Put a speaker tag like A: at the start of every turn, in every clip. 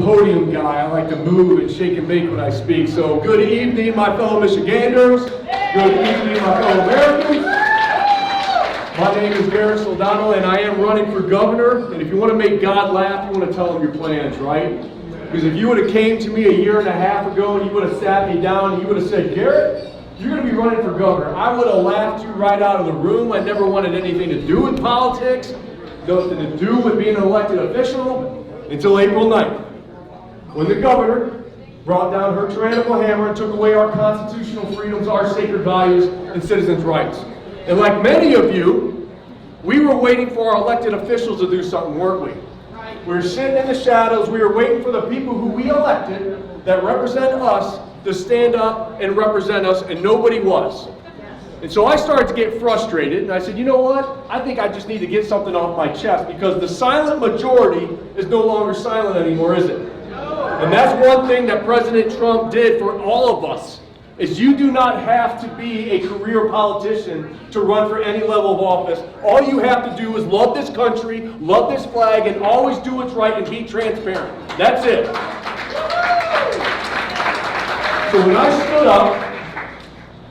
A: podium guy. I like to move and shake and bake when I speak. So good evening, my fellow Michiganders. Good evening, my fellow Americans. My name is Garrett Soldano, and I am running for governor. And if you want to make God laugh, you want to tell him your plans, right? Because if you would have came to me a year and a half ago, and you would have sat me down, and you would have said, Garrett, you're going to be running for governor, I would have laughed you right out of the room. I never wanted anything to do with politics, nothing to do with being an elected official, until April 9th, when the governor brought down her tyrannical hammer and took away our constitutional freedoms, our sacred values, and citizens' rights. And like many of you, we were waiting for our elected officials to do something, weren't we? We were sitting in the shadows. We were waiting for the people who we elected that represent us to stand up and represent us, and nobody was. And so I started to get frustrated, and I said, you know what? I think I just need to get something off my chest, because the silent majority is no longer silent anymore, is it? And that's one thing that President Trump did for all of us, is you do not have to be a career politician to run for any level of office. All you have to do is love this country, love this flag, and always do what's right and be transparent. That's it. So when I stood up,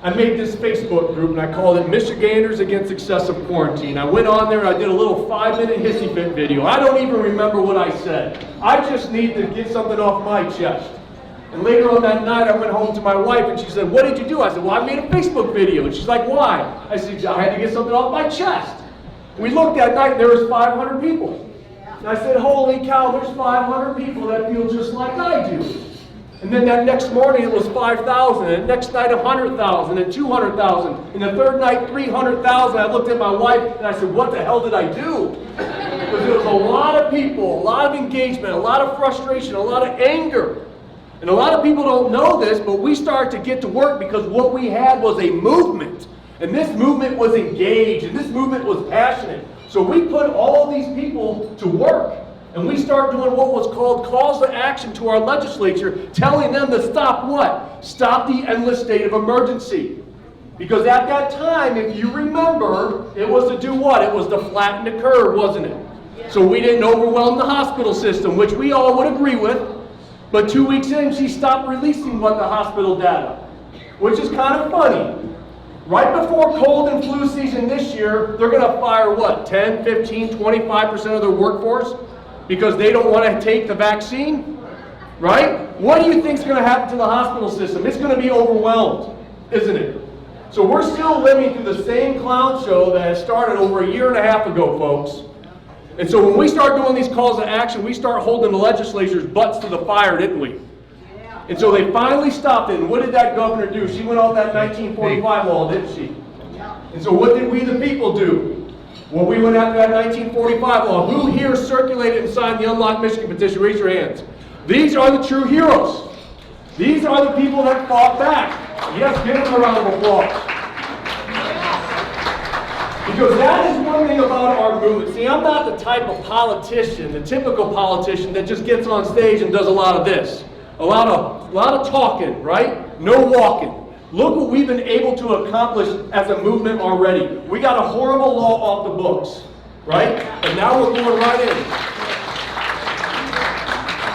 A: I made this Facebook group, and I called it Michiganders Against Excessive Quarantine. I went on there and I did a little 5-minute hissy fit video. I don't even remember what I said. I just need to get something off my chest. And later on that night, I went home to my wife, and she said, what did you do? I said, well, I made a Facebook video. And she's like, why? I said, I had to get something off my chest. We looked that night, and there was 500 people. And I said, holy cow, there's 500 people that feel just like I do. And then that next morning, it was 5,000, and the next night, 100,000, and 200,000, and the third night, 300,000. I looked at my wife, and I said, what the hell did I do? Because there was a lot of people, a lot of engagement, a lot of frustration, a lot of anger. And a lot of people don't know this, but we started to get to work because what we had was a movement. And this movement was engaged, and this movement was passionate. So we put all these people to work. And we started doing what was called calls to action to our legislature, telling them to stop what? Stop the endless state of emergency. Because at that time, if you remember, it was to do what? It was to flatten the curve, wasn't it? So we didn't overwhelm the hospital system, which we all would agree with. But 2 weeks in, she stopped releasing the hospital data, which is kind of funny. Right before cold and flu season this year, they're going to fire what? 10, 15, 25% of their workforce? Because they don't want to take the vaccine, right? What do you think is going to happen to the hospital system? It's going to be overwhelmed, isn't it? So we're still living through the same clown show that has started over a year and a half ago, folks. And so when we start doing these calls to action, we start holding the legislature's butts to the fire, didn't we? And so they finally stopped it. And what did that governor do? She went off that 1945 law, didn't she? And so what did we the people do? Well, we went after that 1945 law. Who here circulated and signed the Unlock Michigan petition? Raise your hands. These are the true heroes. These are the people that fought back. Yes, give them a round of applause. Because that is one thing about our movement. See, I'm not the type of politician, the typical politician that just gets on stage and does a lot of this. A lot of talking, right? No walking. Look what we've been able to accomplish as a movement already. We got a horrible law off the books, right? And now we're going right in.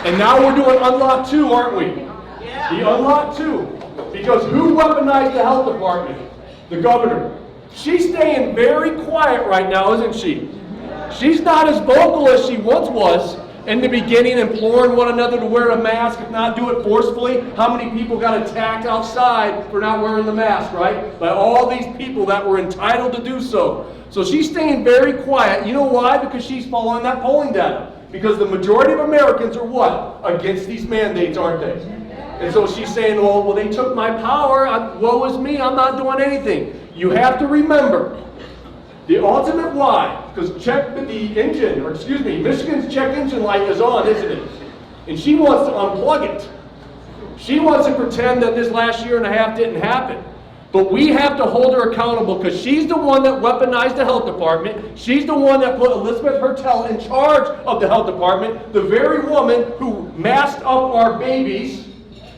A: And now we're doing Unlock 2, aren't we? Yeah. The Unlock 2. Because who weaponized the health department? The governor. She's staying very quiet right now, isn't she? She's not as vocal as she once was. In the beginning, imploring one another to wear a mask, if not do it forcefully. How many people got attacked outside for not wearing the mask, right? By all these people that were entitled to do so. So she's staying very quiet. You know why? Because she's following that polling data. Because the majority of Americans are what? Against these mandates, aren't they? And so she's saying, well, they took my power. Woe is me. I'm not doing anything. You have to remember, the ultimate why, because Michigan's check engine light is on, isn't it? And she wants to unplug it. She wants to pretend that this last year and a half didn't happen. But we have to hold her accountable because she's the one that weaponized the health department. She's the one that put Elizabeth Hertel in charge of the health department, the very woman who masked up our babies.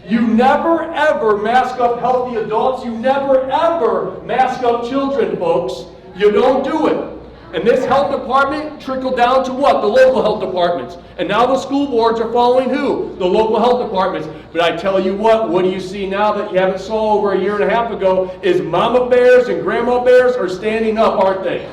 A: You never ever mask up healthy adults. You never ever mask up children, folks. You don't do it. And this health department trickled down to what? The local health departments. And now the school boards are following who? The local health departments. But I tell you what do you see now that you haven't saw over a year and a half ago is mama bears and grandma bears are standing up, aren't they?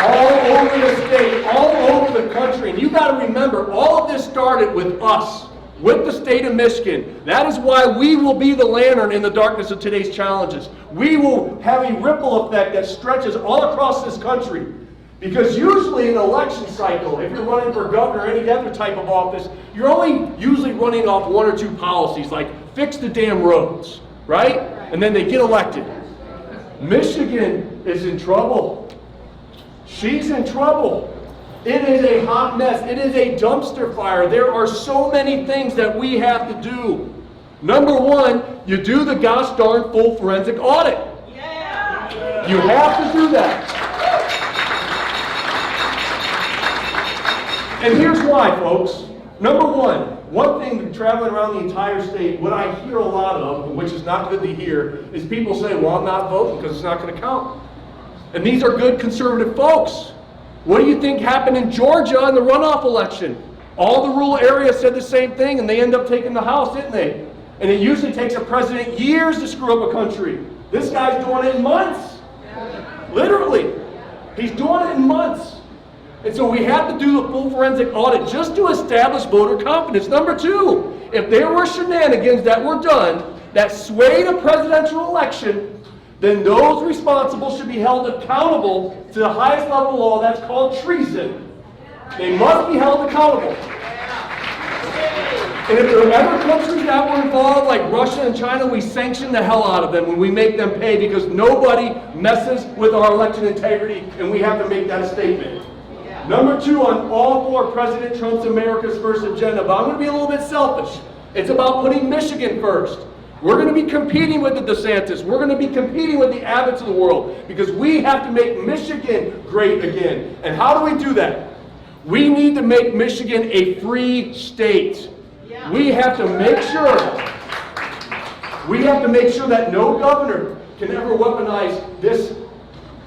A: All over the state, all over the country. And you got to remember, all of this started with us, with the state of Michigan. That is why we will be the lantern in the darkness of today's challenges. We will have a ripple effect that stretches all across this country. Because usually in an election cycle, if you're running for governor or any other type of office, you're only usually running off one or two policies, like fix the damn roads, right? And then they get elected. Michigan is in trouble. She's in trouble. It is a hot mess. It is a dumpster fire. There are so many things that we have to do. Number one, you do the gosh darn full forensic audit. Yeah. You have to do that. And here's why, folks. Number one thing traveling around the entire state, what I hear a lot of, which is not good to hear, is people say, well, I'm not voting because it's not going to count. And these are good conservative folks. What do you think happened in Georgia in the runoff election? All the rural areas said the same thing, and they end up taking the House, didn't they? And it usually takes a president years to screw up a country. This guy's doing it in months. Literally. He's doing it in months. And so we have to do the full forensic audit just to establish voter confidence. Number two, if there were shenanigans that were done that swayed a presidential election, then those responsible should be held accountable to the highest level of law. That's called treason. They must be held accountable. And if there are ever countries that were involved, like Russia and China, we sanction the hell out of them when we make them pay, because nobody messes with our election integrity, and we have to make that statement. Number two, on all four President Trump's America's First agenda, but I'm going to be a little bit selfish. It's about putting Michigan first. We're going to be competing with the DeSantis. We're going to be competing with the Abbotts of the world, because we have to make Michigan great again. And how do we do that? We need to make Michigan a free state. Yeah. We have to make sure that no governor can ever weaponize this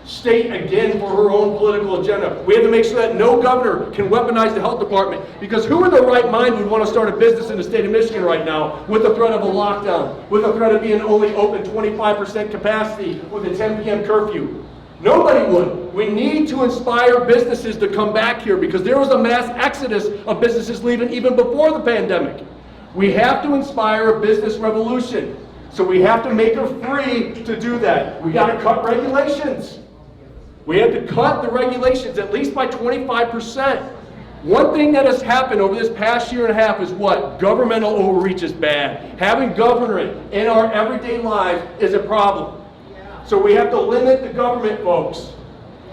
A: state again for her own political agenda. We have to make sure that no governor can weaponize the health department, because who in their right mind would want to start a business in the state of Michigan right now with the threat of a lockdown, with the threat of being only open 25% capacity with a 10 p.m. curfew? Nobody would. We need to inspire businesses to come back here, because there was a mass exodus of businesses leaving even before the pandemic. We have to inspire a business revolution. So we have to make her free to do that. We got to cut regulations. We have to cut the regulations at least by 25%. One thing that has happened over this past year and a half is what? Governmental overreach is bad. Having government in our everyday lives is a problem. So we have to limit the government, folks.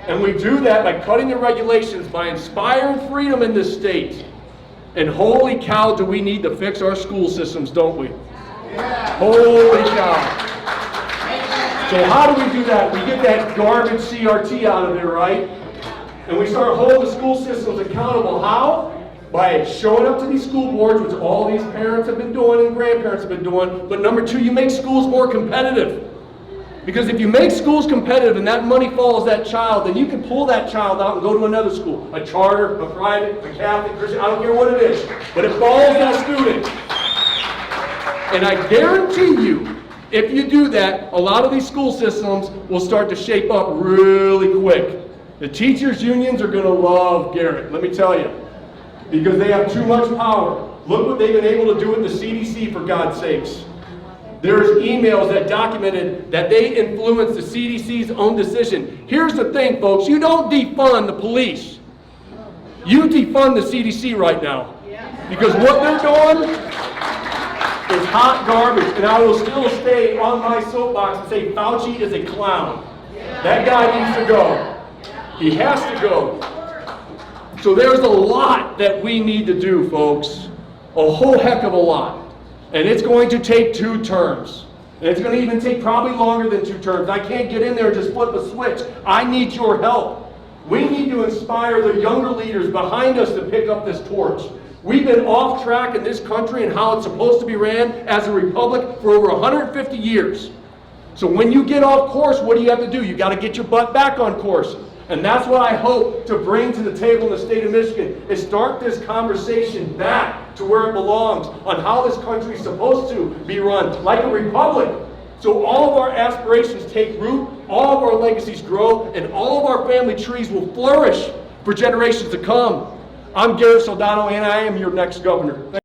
A: And we do that by cutting the regulations, by inspiring freedom in this state. And holy cow, do we need to fix our school systems, don't we? Holy cow. So how do we do that? We get that garbage CRT out of there, right? And we start holding the school systems accountable. How? By showing up to these school boards, which all these parents have been doing and grandparents have been doing. But number two, you make schools more competitive. Because if you make schools competitive and that money follows that child, then you can pull that child out and go to another school. A charter, a private, a Catholic, Christian, I don't care what it is. But it follows that student. And I guarantee you, if you do that, a lot of these school systems will start to shape up really quick. The teachers' unions are going to love Garrett, let me tell you, because they have too much power. Look what they've been able to do with the CDC, for God's sakes. There's emails that documented that they influenced the CDC's own decision. Here's the thing, folks, you don't defund the police. You defund the CDC right now. Because what they're doing is hot garbage, and I will still stay on my soapbox and say Fauci is a clown. That guy needs to go. He has to go. So there's a lot that we need to do, folks. A whole heck of a lot. And it's going to take 2 terms. And it's going to even take probably longer than 2 terms. I can't get in there and just flip a switch. I need your help. We need to inspire the younger leaders behind us to pick up this torch. We've been off track in this country and how it's supposed to be ran as a republic for over 150 years. So when you get off course, what do you have to do? You got to get your butt back on course. And that's what I hope to bring to the table in the state of Michigan, is start this conversation back to where it belongs on how this country is supposed to be run, like a republic. So all of our aspirations take root, all of our legacies grow, and all of our family trees will flourish for generations to come. I'm Garrett Soldano, and I am your next governor.